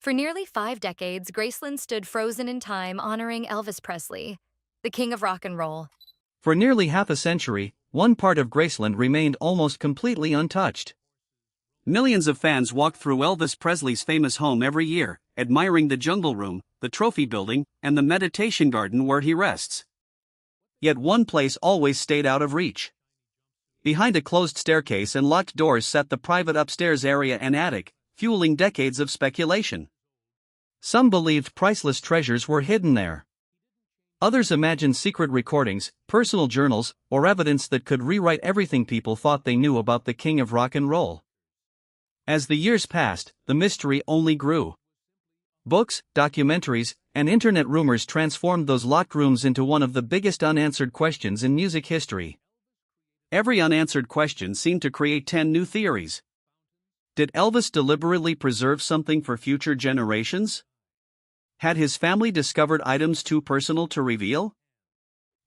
For nearly 5 decades, Graceland stood frozen in time, honoring Elvis Presley, the king of rock and roll. For nearly half a century, one part of Graceland remained almost completely untouched. Millions of fans walked through Elvis Presley's famous home every year, admiring the jungle room, the trophy building, and the meditation garden where he rests. Yet one place always stayed out of reach. Behind a closed staircase and locked doors sat the private upstairs area and attic, fueling decades of speculation. Some believed priceless treasures were hidden there. Others imagined secret recordings, personal journals, or evidence that could rewrite everything people thought they knew about the king of rock and roll. As the years passed, the mystery only grew. Books, documentaries, and internet rumors transformed those locked rooms into one of the biggest unanswered questions in music history. Every unanswered question seemed to create 10 new theories. Did Elvis deliberately preserve something for future generations? Had his family discovered items too personal to reveal?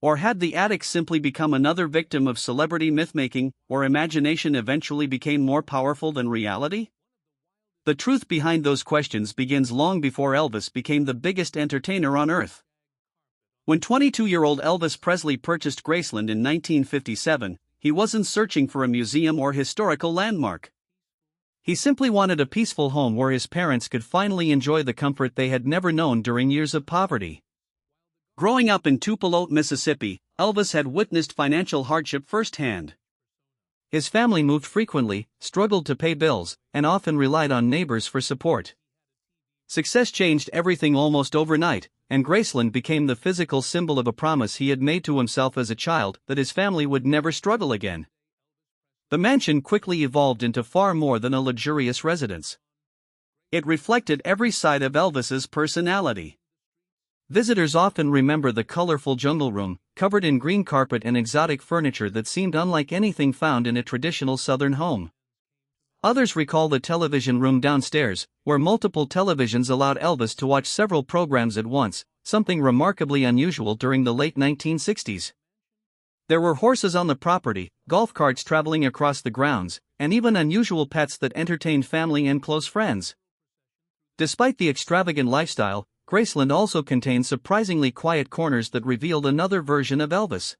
Or had the attic simply become another victim of celebrity mythmaking, or imagination eventually became more powerful than reality? The truth behind those questions begins long before Elvis became the biggest entertainer on earth. When 22-year-old Elvis Presley purchased Graceland in 1957, he wasn't searching for a museum or historical landmark. He simply wanted a peaceful home where his parents could finally enjoy the comfort they had never known during years of poverty. Growing up in Tupelo, Mississippi, Elvis had witnessed financial hardship firsthand. His family moved frequently, struggled to pay bills, and often relied on neighbors for support. Success changed everything almost overnight, and Graceland became the physical symbol of a promise he had made to himself as a child that his family would never struggle again. The mansion quickly evolved into far more than a luxurious residence. It reflected every side of Elvis's personality. Visitors often remember the colorful jungle room, covered in green carpet and exotic furniture that seemed unlike anything found in a traditional Southern home. Others recall the television room downstairs, where multiple televisions allowed Elvis to watch several programs at once, something remarkably unusual during the late 1960s. There were horses on the property, golf carts traveling across the grounds, and even unusual pets that entertained family and close friends. Despite the extravagant lifestyle, Graceland also contained surprisingly quiet corners that revealed another version of Elvis.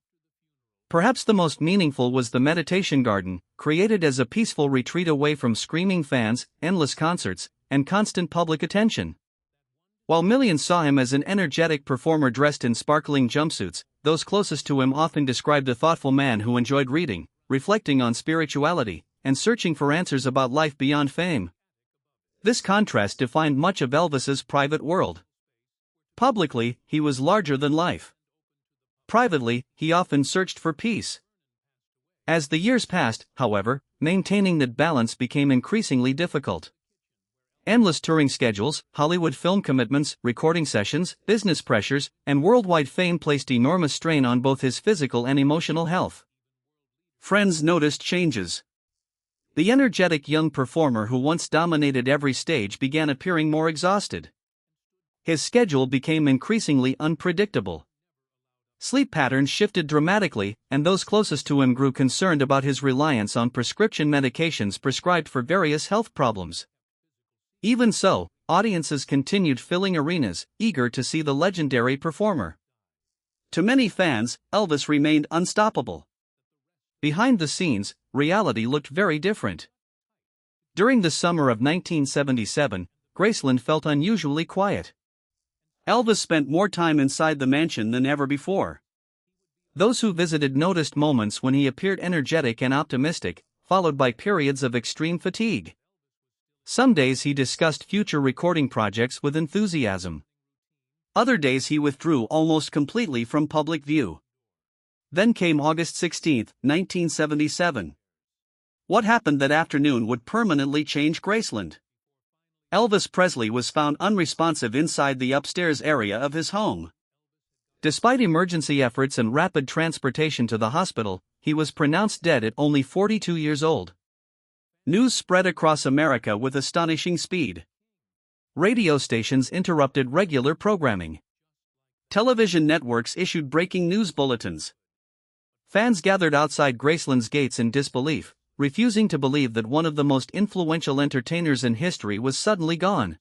Perhaps the most meaningful was the meditation garden, created as a peaceful retreat away from screaming fans, endless concerts, and constant public attention. While millions saw him as an energetic performer dressed in sparkling jumpsuits, those closest to him often described a thoughtful man who enjoyed reading, reflecting on spirituality, and searching for answers about life beyond fame. This contrast defined much of Elvis's private world. Publicly, he was larger than life. Privately, he often searched for peace. As the years passed, however, maintaining that balance became increasingly difficult. Endless touring schedules, Hollywood film commitments, recording sessions, business pressures, and worldwide fame placed enormous strain on both his physical and emotional health. Friends noticed changes. The energetic young performer who once dominated every stage began appearing more exhausted. His schedule became increasingly unpredictable. Sleep patterns shifted dramatically, and those closest to him grew concerned about his reliance on prescription medications prescribed for various health problems. Even so, audiences continued filling arenas, eager to see the legendary performer. To many fans, Elvis remained unstoppable. Behind the scenes, reality looked very different. During the summer of 1977, Graceland felt unusually quiet. Elvis spent more time inside the mansion than ever before. Those who visited noticed moments when he appeared energetic and optimistic, followed by periods of extreme fatigue. Some days he discussed future recording projects with enthusiasm. Other days he withdrew almost completely from public view. Then came August 16, 1977. What happened that afternoon would permanently change Graceland. Elvis Presley was found unresponsive inside the upstairs area of his home. Despite emergency efforts and rapid transportation to the hospital, he was pronounced dead at only 42 years old. News spread across America with astonishing speed. Radio stations interrupted regular programming. Television networks issued breaking news bulletins. Fans gathered outside Graceland's gates in disbelief, refusing to believe that one of the most influential entertainers in history was suddenly gone.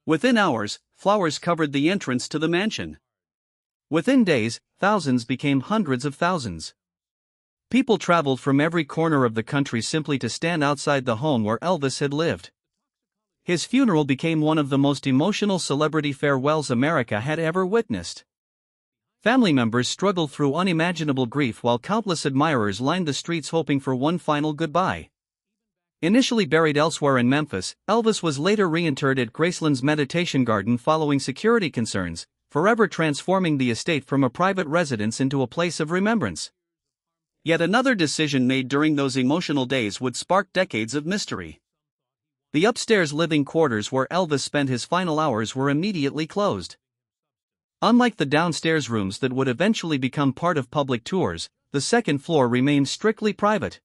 Within hours, flowers covered the entrance to the mansion. Within days, thousands became hundreds of thousands. People traveled from every corner of the country simply to stand outside the home where Elvis had lived. His funeral became one of the most emotional celebrity farewells America had ever witnessed. Family members struggled through unimaginable grief while countless admirers lined the streets hoping for one final goodbye. Initially buried elsewhere in Memphis, Elvis was later reinterred at Graceland's meditation garden following security concerns, forever transforming the estate from a private residence into a place of remembrance. Yet another decision made during those emotional days would spark decades of mystery. The upstairs living quarters where Elvis spent his final hours were immediately closed. Unlike the downstairs rooms that would eventually become part of public tours, the second floor remained strictly private.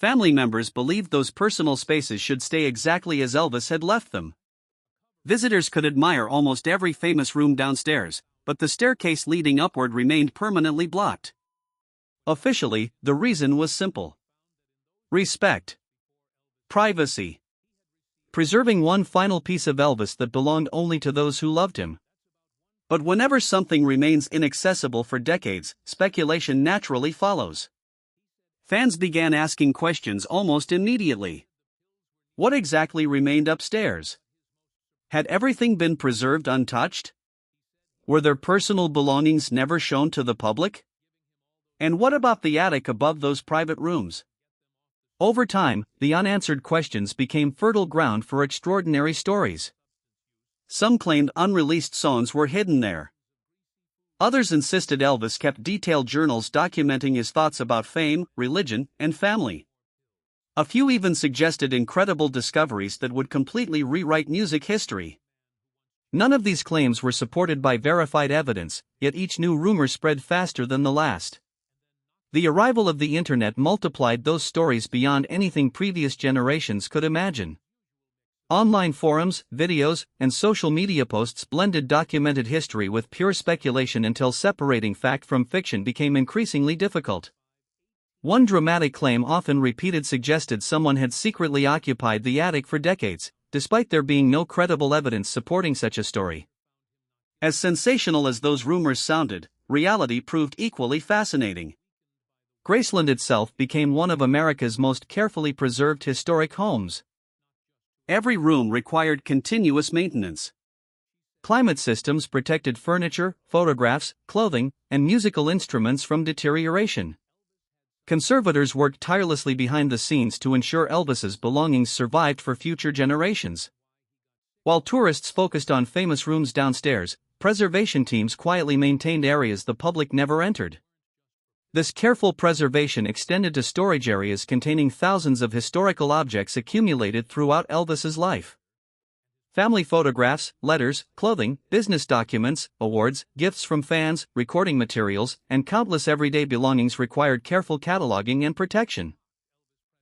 Family members believed those personal spaces should stay exactly as Elvis had left them. Visitors could admire almost every famous room downstairs, but the staircase leading upward remained permanently blocked. Officially, the reason was simple: respect. Privacy. Preserving one final piece of Elvis that belonged only to those who loved him. But whenever something remains inaccessible for decades, speculation naturally follows. Fans began asking questions almost immediately. What exactly remained upstairs? Had everything been preserved untouched? Were their personal belongings never shown to the public? And what about the attic above those private rooms? Over time, the unanswered questions became fertile ground for extraordinary stories. Some claimed unreleased songs were hidden there. Others insisted Elvis kept detailed journals documenting his thoughts about fame, religion, and family. A few even suggested incredible discoveries that would completely rewrite music history. None of these claims were supported by verified evidence, yet each new rumor spread faster than the last. The arrival of the internet multiplied those stories beyond anything previous generations could imagine. Online forums, videos, and social media posts blended documented history with pure speculation until separating fact from fiction became increasingly difficult. One dramatic claim often repeated suggested someone had secretly occupied the attic for decades, despite there being no credible evidence supporting such a story. As sensational as those rumors sounded, reality proved equally fascinating. Graceland itself became one of America's most carefully preserved historic homes. Every room required continuous maintenance. Climate systems protected furniture, photographs, clothing, and musical instruments from deterioration. Conservators worked tirelessly behind the scenes to ensure Elvis's belongings survived for future generations. While tourists focused on famous rooms downstairs, preservation teams quietly maintained areas the public never entered. This careful preservation extended to storage areas containing thousands of historical objects accumulated throughout Elvis's life. Family photographs, letters, clothing, business documents, awards, gifts from fans, recording materials, and countless everyday belongings required careful cataloging and protection.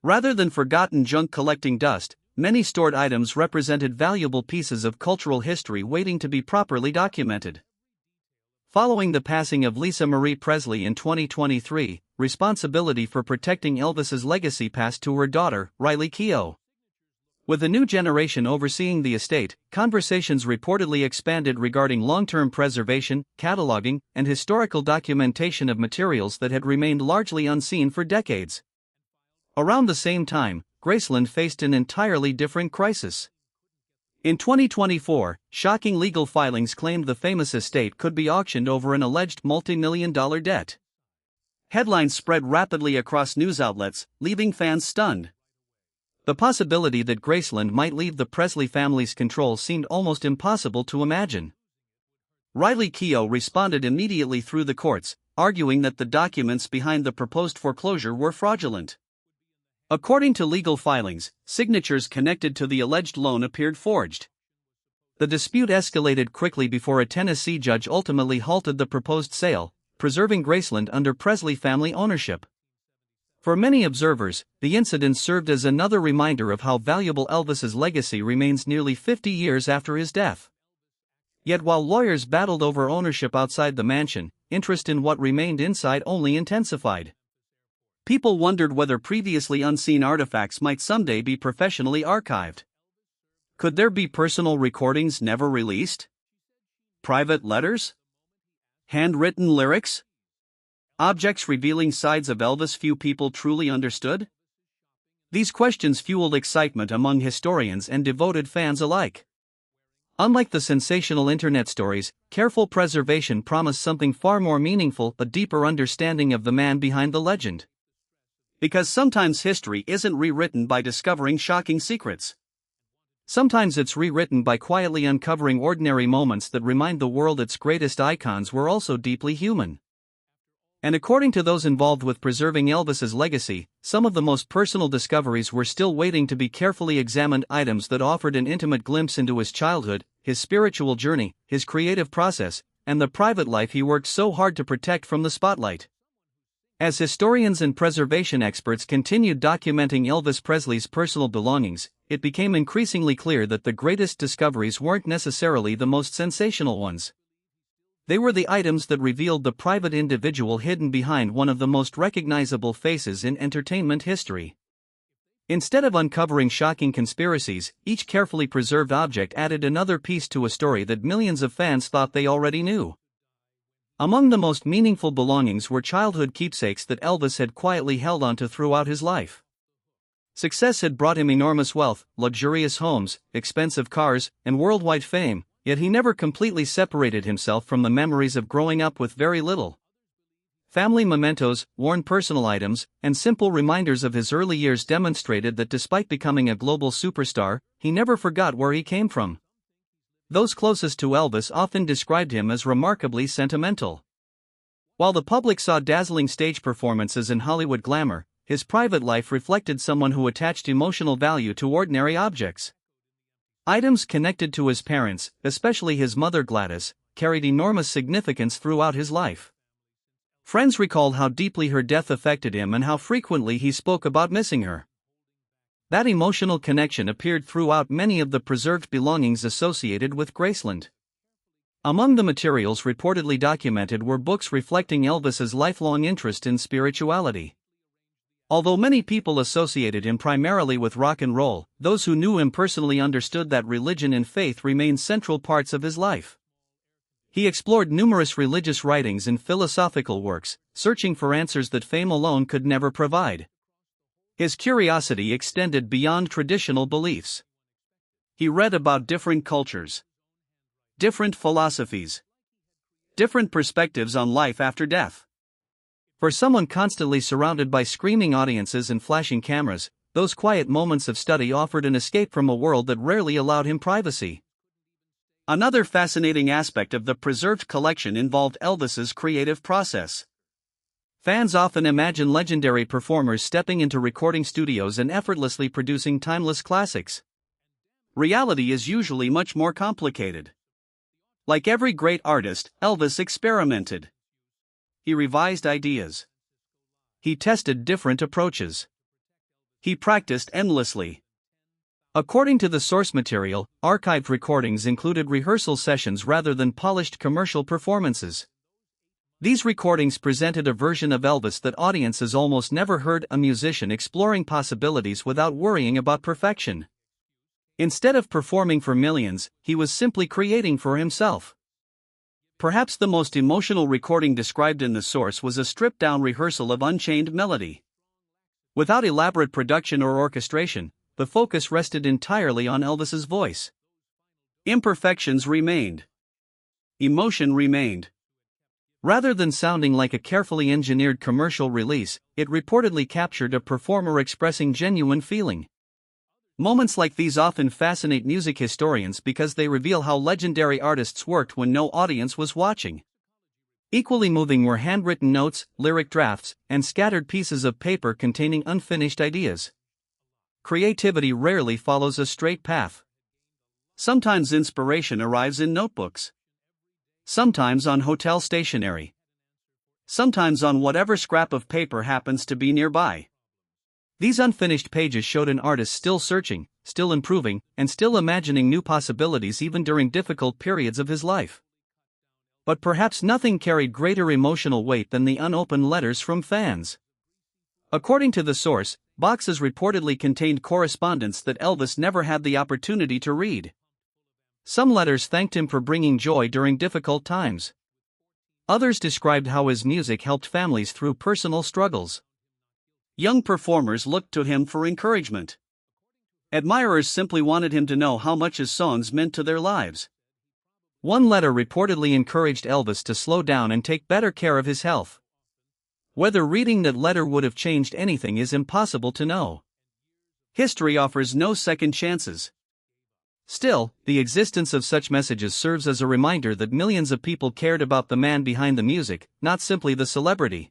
Rather than forgotten junk collecting dust, many stored items represented valuable pieces of cultural history waiting to be properly documented. Following the passing of Lisa Marie Presley in 2023, responsibility for protecting Elvis's legacy passed to her daughter, Riley Keough. With a new generation overseeing the estate, conversations reportedly expanded regarding long-term preservation, cataloging, and historical documentation of materials that had remained largely unseen for decades. Around the same time, Graceland faced an entirely different crisis. In 2024, shocking legal filings claimed the famous estate could be auctioned over an alleged multi-million-dollar debt. Headlines spread rapidly across news outlets, leaving fans stunned. The possibility that Graceland might leave the Presley family's control seemed almost impossible to imagine. Riley Keough responded immediately through the courts, arguing that the documents behind the proposed foreclosure were fraudulent. According to legal filings, signatures connected to the alleged loan appeared forged. The dispute escalated quickly before a Tennessee judge ultimately halted the proposed sale, preserving Graceland under Presley family ownership. For many observers, the incident served as another reminder of how valuable Elvis's legacy remains nearly 50 years after his death. Yet while lawyers battled over ownership outside the mansion, interest in what remained inside only intensified. People wondered whether previously unseen artifacts might someday be professionally archived. Could there be personal recordings never released? Private letters? Handwritten lyrics? Objects revealing sides of Elvis few people truly understood? These questions fueled excitement among historians and devoted fans alike. Unlike the sensational internet stories, careful preservation promised something far more meaningful, a deeper understanding of the man behind the legend. Because sometimes history isn't rewritten by discovering shocking secrets. Sometimes it's rewritten by quietly uncovering ordinary moments that remind the world its greatest icons were also deeply human. And according to those involved with preserving Elvis's legacy, some of the most personal discoveries were still waiting to be carefully examined, items that offered an intimate glimpse into his childhood, his spiritual journey, his creative process, and the private life he worked so hard to protect from the spotlight. As historians and preservation experts continued documenting Elvis Presley's personal belongings, it became increasingly clear that the greatest discoveries weren't necessarily the most sensational ones. They were the items that revealed the private individual hidden behind one of the most recognizable faces in entertainment history. Instead of uncovering shocking conspiracies, each carefully preserved object added another piece to a story that millions of fans thought they already knew. Among the most meaningful belongings were childhood keepsakes that Elvis had quietly held onto throughout his life. Success had brought him enormous wealth, luxurious homes, expensive cars, and worldwide fame, yet he never completely separated himself from the memories of growing up with very little. Family mementos, worn personal items, and simple reminders of his early years demonstrated that despite becoming a global superstar, he never forgot where he came from. Those closest to Elvis often described him as remarkably sentimental. While the public saw dazzling stage performances and Hollywood glamour, his private life reflected someone who attached emotional value to ordinary objects. Items connected to his parents, especially his mother Gladys, carried enormous significance throughout his life. Friends recalled how deeply her death affected him and how frequently he spoke about missing her. That emotional connection appeared throughout many of the preserved belongings associated with Graceland. Among the materials reportedly documented were books reflecting Elvis's lifelong interest in spirituality. Although many people associated him primarily with rock and roll, those who knew him personally understood that religion and faith remained central parts of his life. He explored numerous religious writings and philosophical works, searching for answers that fame alone could never provide. His curiosity extended beyond traditional beliefs. He read about different cultures, different philosophies, different perspectives on life after death. For someone constantly surrounded by screaming audiences and flashing cameras, those quiet moments of study offered an escape from a world that rarely allowed him privacy. Another fascinating aspect of the preserved collection involved Elvis's creative process. Fans often imagine legendary performers stepping into recording studios and effortlessly producing timeless classics. Reality is usually much more complicated. Like every great artist, Elvis experimented. He revised ideas. He tested different approaches. He practiced endlessly. According to the source material, archived recordings included rehearsal sessions rather than polished commercial performances. These recordings presented a version of Elvis that audiences almost never heard, a musician exploring possibilities without worrying about perfection. Instead of performing for millions, he was simply creating for himself. Perhaps the most emotional recording described in the source was a stripped-down rehearsal of Unchained Melody. Without elaborate production or orchestration, the focus rested entirely on Elvis's voice. Imperfections remained. Emotion remained. Rather than sounding like a carefully engineered commercial release, it reportedly captured a performer expressing genuine feeling. Moments like these often fascinate music historians because they reveal how legendary artists worked when no audience was watching. Equally moving were handwritten notes, lyric drafts, and scattered pieces of paper containing unfinished ideas. Creativity rarely follows a straight path. Sometimes inspiration arrives in notebooks. Sometimes on hotel stationery. Sometimes on whatever scrap of paper happens to be nearby. These unfinished pages showed an artist still searching, still improving, and still imagining new possibilities even during difficult periods of his life. But perhaps nothing carried greater emotional weight than the unopened letters from fans. According to the source, Boxes reportedly contained correspondence that Elvis never had the opportunity to read. Some letters thanked him for bringing joy during difficult times. Others described how his music helped families through personal struggles. Young performers looked to him for encouragement. Admirers simply wanted him to know how much his songs meant to their lives. One letter reportedly encouraged Elvis to slow down and take better care of his health. Whether reading that letter would have changed anything is impossible to know. History offers no second chances. Still, the existence of such messages serves as a reminder that millions of people cared about the man behind the music, not simply the celebrity.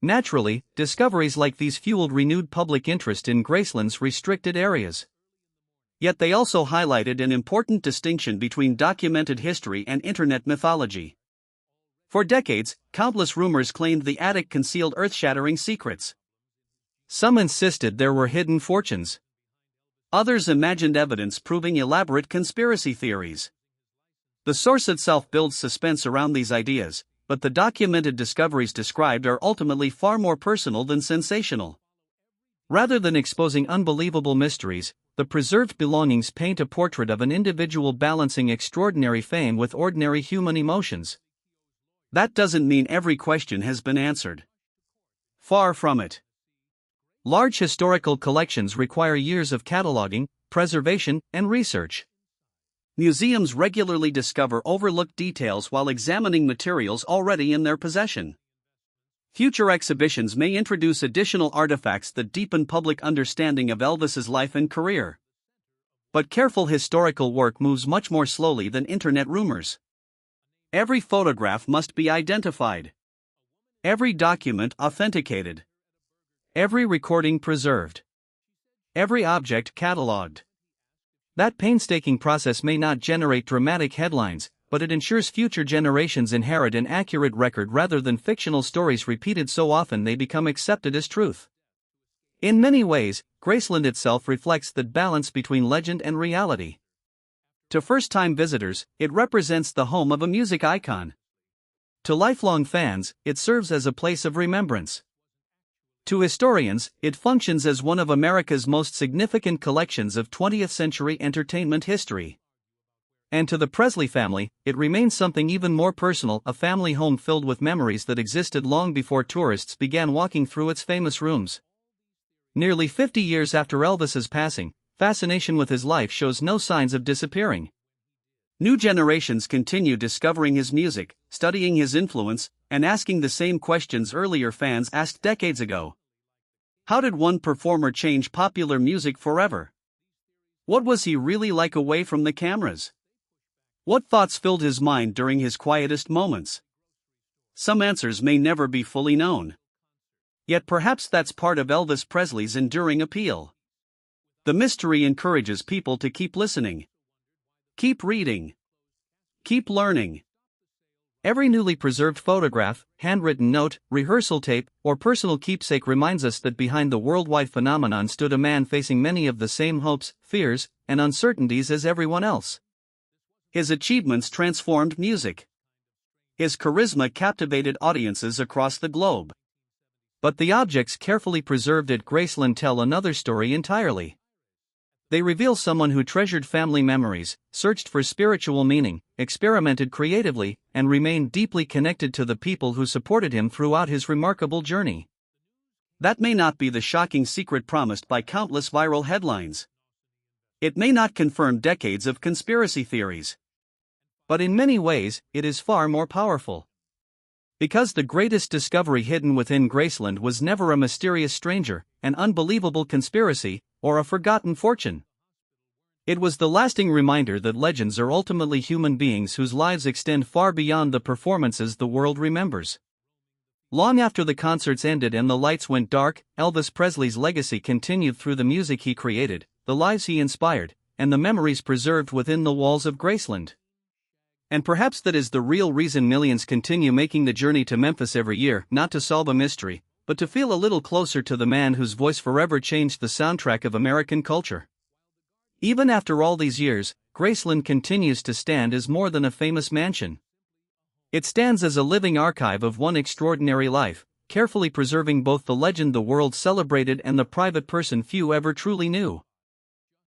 Naturally, discoveries like these fueled renewed public interest in Graceland's restricted areas. Yet they also highlighted an important distinction between documented history and internet mythology. For decades, countless rumors claimed the attic concealed earth-shattering secrets. Some insisted there were hidden fortunes. Others imagined evidence proving elaborate conspiracy theories. The source itself builds suspense around these ideas, but the documented discoveries described are ultimately far more personal than sensational. Rather than exposing unbelievable mysteries, the preserved belongings paint a portrait of an individual balancing extraordinary fame with ordinary human emotions. That doesn't mean every question has been answered. Far from it. Large historical collections require years of cataloging, preservation, and research. Museums regularly discover overlooked details while examining materials already in their possession. Future exhibitions may introduce additional artifacts that deepen public understanding of Elvis's life and career. But careful historical work moves much more slowly than internet rumors. Every photograph must be identified. Every document authenticated. Every recording preserved. Every object catalogued. That painstaking process may not generate dramatic headlines, but it ensures future generations inherit an accurate record rather than fictional stories repeated so often they become accepted as truth. In many ways, Graceland itself reflects that balance between legend and reality. To first-time visitors, it represents the home of a music icon. To lifelong fans, it serves as a place of remembrance. To historians, it functions as one of America's most significant collections of 20th-century entertainment history. And to the Presley family, it remains something even more personal, a family home filled with memories that existed long before tourists began walking through its famous rooms. Nearly 50 years after Elvis's passing, fascination with his life shows no signs of disappearing. New generations continue discovering his music, studying his influence, and asking the same questions earlier fans asked decades ago. How did one performer change popular music forever? What was he really like away from the cameras? What thoughts filled his mind during his quietest moments? Some answers may never be fully known. Yet perhaps that's part of Elvis Presley's enduring appeal. The mystery encourages people to keep listening. Keep reading. Keep learning. Every newly preserved photograph, handwritten note, rehearsal tape, or personal keepsake reminds us that behind the worldwide phenomenon stood a man facing many of the same hopes, fears, and uncertainties as everyone else. His achievements transformed music. His charisma captivated audiences across the globe. But the objects carefully preserved at Graceland tell another story entirely. They reveal someone who treasured family memories, searched for spiritual meaning, experimented creatively, and remained deeply connected to the people who supported him throughout his remarkable journey. That may not be the shocking secret promised by countless viral headlines. It may not confirm decades of conspiracy theories. But in many ways, it is far more powerful. Because the greatest discovery hidden within Graceland was never a mysterious stranger, an unbelievable conspiracy, or a forgotten fortune. It was the lasting reminder that legends are ultimately human beings whose lives extend far beyond the performances the world remembers. Long after the concerts ended and the lights went dark, Elvis Presley's legacy continued through the music he created, the lives he inspired, and the memories preserved within the walls of Graceland. And perhaps that is the real reason millions continue making the journey to Memphis every year, not to solve a mystery, but to feel a little closer to the man whose voice forever changed the soundtrack of American culture. Even after all these years, Graceland continues to stand as more than a famous mansion. It stands as a living archive of one extraordinary life, carefully preserving both the legend the world celebrated and the private person few ever truly knew.